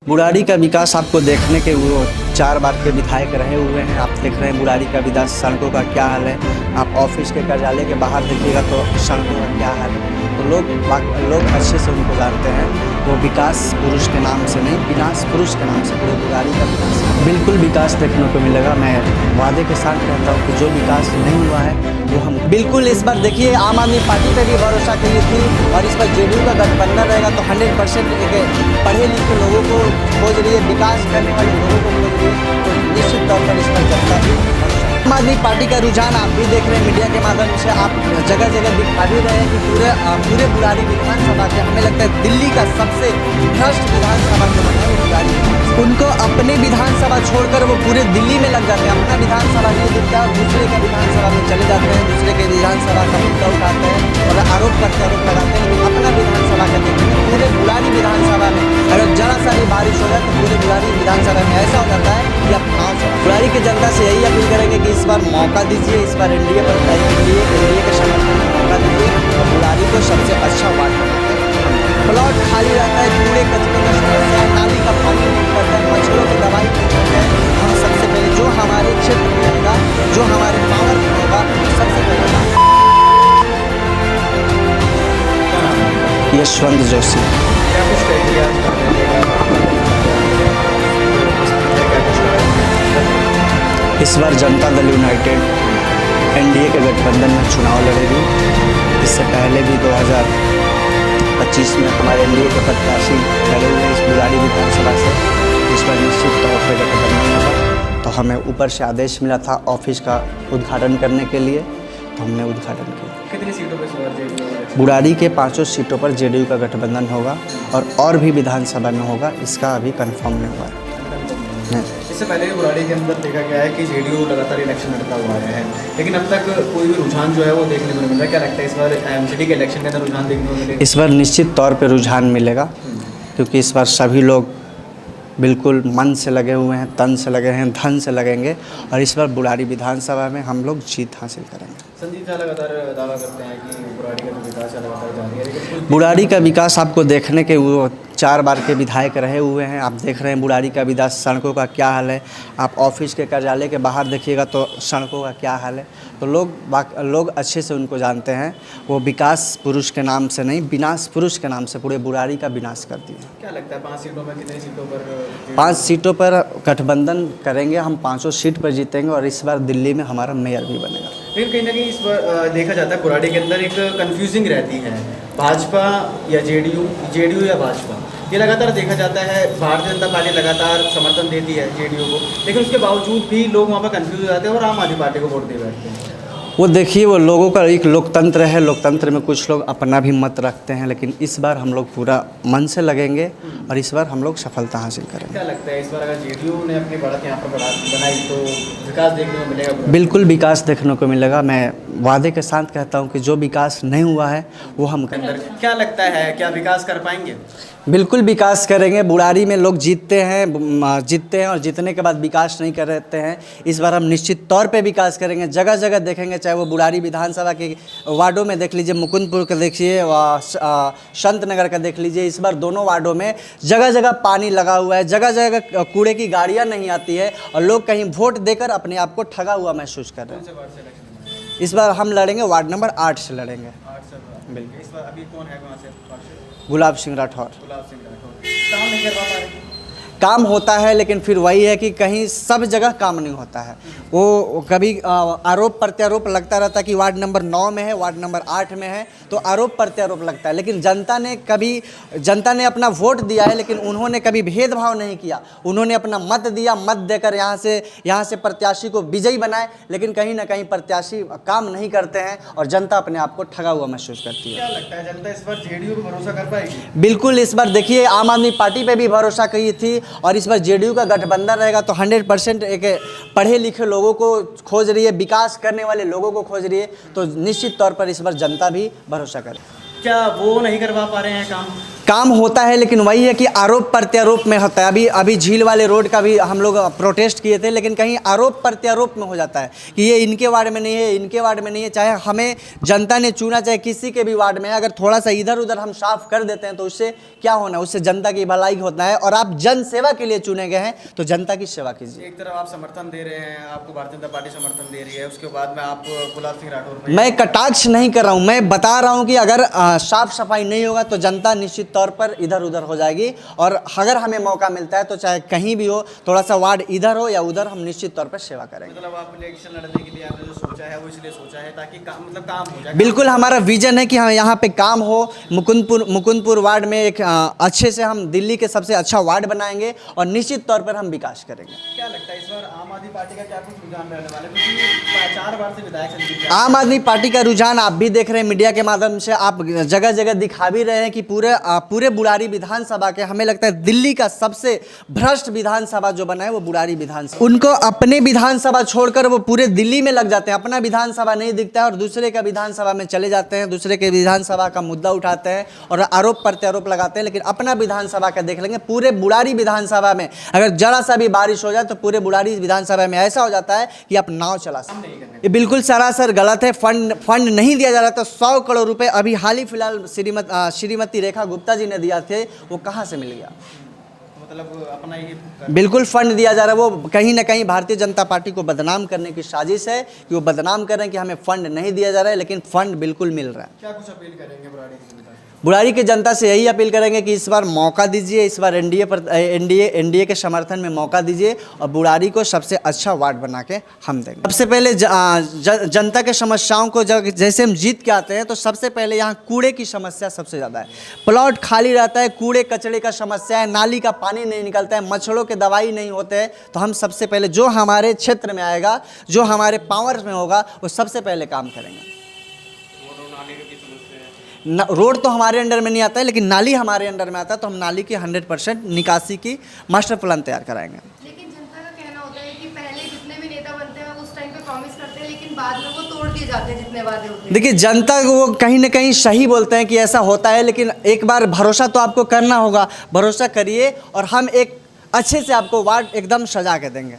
बुराड़ी का विकास आपको देखने के वो 4 बार के विधायक रहे हुए हैं। आप देख रहे हैं बुराड़ी का विकास, सड़कों का क्या हाल है। आप ऑफिस के कार्यालय के बाहर देखिएगा तो सड़कों का क्या हाल है। तो लोग अच्छे से उनको जानते हैं। वो विकास पुरुष के नाम से नहीं, विनाश पुरुष के नाम से पूरे बुराड़ी का विकास बिल्कुल विकास देखने को मिलेगा। मैं वादे के साथ कहता हूँ कि जो विकास नहीं हुआ है वो हम बिल्कुल इस बार देखिए आम आदमी पार्टी पे भी भरोसा की थी और इस पर जेडीयू का गठबंधन रहेगा तो 100% पढ़े लिखे लोगों को खोज रही है, विकास करने वाले लोगों को खोज रही है। तो निश्चित तौर पर इस पर जनता भी आम आदमी पार्टी का रुझान आप भी देख रहे हैं मीडिया के माध्यम से। आप जगह जगह दिखा भी रहे हैं कि पूरे बुराड़ी विधानसभा के, हमें लगता है दिल्ली का सबसे भ्रष्ट विधानसभा जो बना है वो बुराड़ी। उनको अपने विधानसभा छोड़कर वो पूरे दिल्ली में लग जाते हैं। अपना विधानसभा नहीं दिखता और दूसरे के विधानसभा में चले जाते हैं, दूसरे के विधानसभा का मुद्दा उठाते हैं और आरोप लगाते हैं। अपना विधानसभा का देखते हैं पूरे बुराड़ी विधानसभा में अगर जरा सा भी बारिश हो जाए तो पूरे बुराड़ी विधानसभा में ऐसा हो जाता है कि अब बुराड़ी की जनता से यही अपील करेंगे कि इस बार मौका दीजिए, इस बार एनडीए के समर्थन में मौका दीजिए और बुराड़ी को सबसे अच्छा वार्ड बनाते हैं। प्लॉट खाली रहता है, कूड़े कचरे का समस्या है, नाली का पानी नहीं करता है, मच्छरों की दवाई नहीं करते हैं। हम सबसे पहले जो हमारे क्षेत्र में होगा, जो हमारे पावर में होगा, सबसे पहले यशवंत जोशी। इस बार जनता दल यूनाइटेड एनडीए के गठबंधन में चुनाव लड़ेगी। इससे पहले भी 2025 में हमारे एनडीए के प्रत्याशी लड़े हुए इस बुराड़ी विधानसभा से। इस बार निश्चित तौर पर गठबंधन होगा। तो हमें ऊपर से आदेश मिला था ऑफिस का उद्घाटन करने के लिए, तो हमने उद्घाटन किया। कितनी सीटों पर जेडीयू? बुराड़ी के 5 सीटों पर जेडीयू का गठबंधन होगा और भी विधानसभा में होगा, इसका अभी कंफर्म नहीं हुआ है। इससे पहले भी बुराड़ी के अंदर देखा गया है कि जेडीयू लगातार इलेक्शन लड़ता हुआ है, लेकिन अब तक कोई भी रुझान जो है वो देखने को नहीं मिल रहा। क्या लगता है इस बार एमसीडी के इलेक्शन के अंदर रुझान देखने को मिलेगा? इस बार निश्चित तौर पे रुझान मिलेगा, क्योंकि इस बार सभी लोग बिल्कुल मन से लगे हुए हैं, तन से लगे हैं, धन से लगेंगे और इस बार बुराड़ी विधानसभा में हम लोग जीत हासिल करेंगे। संदीप झा लगातार दावा करते हैं कि बुराड़ी का जो विकास है लगातार जारी है, लेकिन बुराड़ी का विकास आपको देखने के वो 4 बार के विधायक रहे हुए हैं। आप देख रहे हैं बुराड़ी का विकास, सड़कों का क्या हाल है। आप ऑफिस के कार्यालय के बाहर देखिएगा तो सड़कों का क्या हाल है। तो लोग अच्छे से उनको जानते हैं। वो विकास पुरुष के नाम से नहीं, विनाश पुरुष के नाम से पूरे बुराड़ी का विनाश कर दिए। क्या लगता है 5 सीटों में कितनी सीटों पर? 5 सीटों पर गठबंधन करेंगे हम, 5 सीट पर जीतेंगे और इस बार दिल्ली में हमारा मेयर भी बनेगा। लेकिन कहीं ना कहीं इस बार देखा जाता है बुराड़ी के अंदर एक कंफ्यूजिंग रहती है, भाजपा या जेडीयू या भाजपा। ये लगातार देखा जाता है, भारतीय जनता पार्टी लगातार समर्थन देती है जेडीयू को, लेकिन उसके बावजूद भी लोग वहाँ पर कंफ्यूज हो जाते हैं और आम आदमी पार्टी को वोट दे बैठते हैं। वो देखिए, वो लोगों का एक लोकतंत्र है। लोकतंत्र में कुछ लोग अपना भी मत रखते हैं, लेकिन इस बार हम लोग पूरा मन से लगेंगे और इस बार हम लोग सफलता हासिल करेंगे। क्या लगता है इस बार अगर जेडीयू ने अपनी बढ़त यहाँ पर बनाई तो विकास देखने को मिलेगा? बिल्कुल विकास देखने को मिलेगा। मैं वादे के साथ कहता हूँ कि जो विकास नहीं हुआ है वो हम करेंगे। क्या लगता है, क्या विकास कर पाएंगे? बिल्कुल विकास करेंगे। बुराड़ी में लोग जीतते हैं और जीतने के बाद विकास नहीं करते हैं। इस बार हम निश्चित तौर पे विकास करेंगे। जगह जगह देखेंगे, चाहे वो बुराड़ी विधानसभा के वार्डों में देख लीजिए, मुकुंदपुर का देखिए, संत नगर का देख लीजिए। इस बार दोनों वार्डों में जगह जगह पानी लगा हुआ है, जगह जगह कूड़े की गाड़ियाँ नहीं आती है और लोग कहीं वोट देकर अपने आप को ठगा हुआ महसूस कर रहे हैं। इस बार हम लड़ेंगे वार्ड नंबर 8 से लड़ेंगे। बिल्कुल। इस बार अभी कौन है वहाँ से? गुलाब सिंह राठौर। काम नहीं कर पा रहे? काम होता है, लेकिन फिर वही है कि कहीं सब जगह काम नहीं होता है। वो कभी आरोप प्रत्यारोप लगता रहता है कि वार्ड नंबर 9 में है, वार्ड नंबर 8 में है, तो आरोप प्रत्यारोप लगता है। लेकिन जनता ने अपना वोट दिया है, लेकिन उन्होंने कभी भेदभाव नहीं किया। उन्होंने अपना मत दिया, मत देकर यहाँ से प्रत्याशी को विजयी बनाए, लेकिन कहीं ना कहीं प्रत्याशी काम नहीं करते हैं और जनता अपने आप को ठगा हुआ महसूस करती है। क्या लगता है जनता इस बार जेडीयू पर भरोसा कर पाएगी? बिल्कुल। इस बार देखिए आम आदमी पार्टी पे भी भरोसा की थी और इस बार जेडीयू का गठबंधन रहेगा तो 100% पढ़े लिखे लोगों को खोज रही है, विकास करने वाले लोगों को खोज रही है। तो निश्चित तौर पर इस बार जनता भी भरोसा करे। क्या वो नहीं करवा पा रहे हैं काम? काम होता है, लेकिन वही है कि आरोप प्रत्यारोप में होता है। अभी झील वाले रोड का भी हम लोग प्रोटेस्ट किए थे, लेकिन कहीं आरोप प्रत्यारोप में हो जाता है कि ये इनके वार्ड में नहीं है, इनके वार्ड में नहीं है। चाहे हमें जनता ने चुना, चाहे किसी के भी वार्ड में, अगर थोड़ा सा इधर उधर हम साफ कर देते हैं तो उससे क्या होना है, उससे जनता की भलाई होता है। और आप जन सेवा के लिए चुने गए हैं तो जनता की सेवा कीजिए। एक तरफ आप समर्थन दे रहे हैं, आपको भारतीय जनता पार्टी समर्थन दे रही है, उसके बाद में आप गुलाब सिंह राठौर पे मैं कटाक्ष नहीं कर रहा हूं, मैं बता रहा हूं कि अगर साफ सफाई नहीं होगा तो जनता निश्चित तौर पर इधर उधर हो जाएगी। और अगर हमें मौका मिलता है तो चाहे कहीं भी हो, थोड़ा सा वार्ड इधर हो या उधर, हम निश्चित तौर पर सेवा करेंगे। मतलब आप इलेक्शन लड़ने के लिए आपने जो सोचा है वो इसलिए सोचा है ताकि काम हो जाए। बिल्कुल, हमारा विजन है कि हाँ यहाँ पे काम हो। मुकुंदपुर वार्ड में एक अच्छे से हम दिल्ली के सबसे अच्छा वार्ड बनाएंगे और निश्चित तौर पर हम विकास करेंगे। क्या लगता है इस बार आम आदमी पार्टी का क्या कुछ रुझान रहने वाला है, क्योंकि 4 बार से विधायक संदीप आम आदमी पार्टी का रुझान आप भी देख रहे हैं, मीडिया के माध्यम से आप जगह जगह दिखा भी रहे हैं कि पूरे बुरारी विधानसभा के, हमें लगता है दिल्ली का सबसे भ्रष्ट विधानसभा जो बना है वो बुरारी विधानसभा। उनको अपने विधानसभा छोड़कर वो पूरे दिल्ली में लग जाते हैं, अपना विधानसभा नहीं दिखता है और दूसरे का विधानसभा में चले जाते हैं, दूसरे के विधानसभा का मुद्दा उठाते हैं और आरोप प्रत्यारोप लगाते हैं। लेकिन अपना विधानसभा का देख लेंगे, पूरे बुरारी विधानसभा में अगर जरा सा भी बारिश हो जाए तो पूरे बुरारी विधानसभा में ऐसा हो जाता है कि आप नाव चला सकते हैं। ये बिल्कुल सरासर गलत है। फंड नहीं दिया जा रहा था। 100 करोड़ रुपए अभी हाल ही फिलहाल श्रीमती रेखा गुप्ता जी ने दिया थे, वो कहाँ से मिल गया? मतलब अपना ही बिल्कुल फंड दिया जा रहा है। वो कहीं ना कहीं भारतीय जनता पार्टी को बदनाम करने की साजिश है कि वो बदनाम कर रहे हैं कि हमें फंड नहीं दिया जा रहा है, लेकिन फंड बिल्कुल मिल रहा है। क्या कुछ अपील करेंगे बुराड़ी की जनता से? बुराड़ी की जनता से यही अपील करेंगे कि इस बार मौका दीजिए, इस बार एनडीए के समर्थन में मौका दीजिए और बुराड़ी को सबसे अच्छा वार्ड बना के हम देंगे। सबसे पहले जनता के समस्याओं को जैसे हम जीत के आते हैं तो सबसे पहले यहाँ कूड़े की समस्या सबसे ज़्यादा है। प्लॉट खाली रहता है, कूड़े कचड़े का समस्या है, नाली का पानी नहीं निकलता है, मच्छरों के दवाई नहीं होते हैं। तो हम सबसे पहले जो हमारे क्षेत्र में आएगा, जो हमारे पावर में होगा, वो सबसे पहले काम करेंगे। रोड तो हमारे अंडर में नहीं आता है, लेकिन नाली हमारे अंडर में आता है, तो हम नाली की 100% निकासी की मास्टर प्लान तैयार कराएंगे। लेकिन जनता का कहना होता है कि पहले जितने भी नेता बनते हैं उस टाइम पे प्रॉमिस करते हैं, लेकिन बाद में वो तोड़ दिए जाते हैं जितने वादे होते हैं। देखिए, जनता को वो कहीं ना कहीं सही बोलते हैं कि ऐसा होता है, लेकिन एक बार भरोसा तो आपको करना होगा। भरोसा करिए और हम एक अच्छे से आपको वार्ड एकदम सजा के देंगे।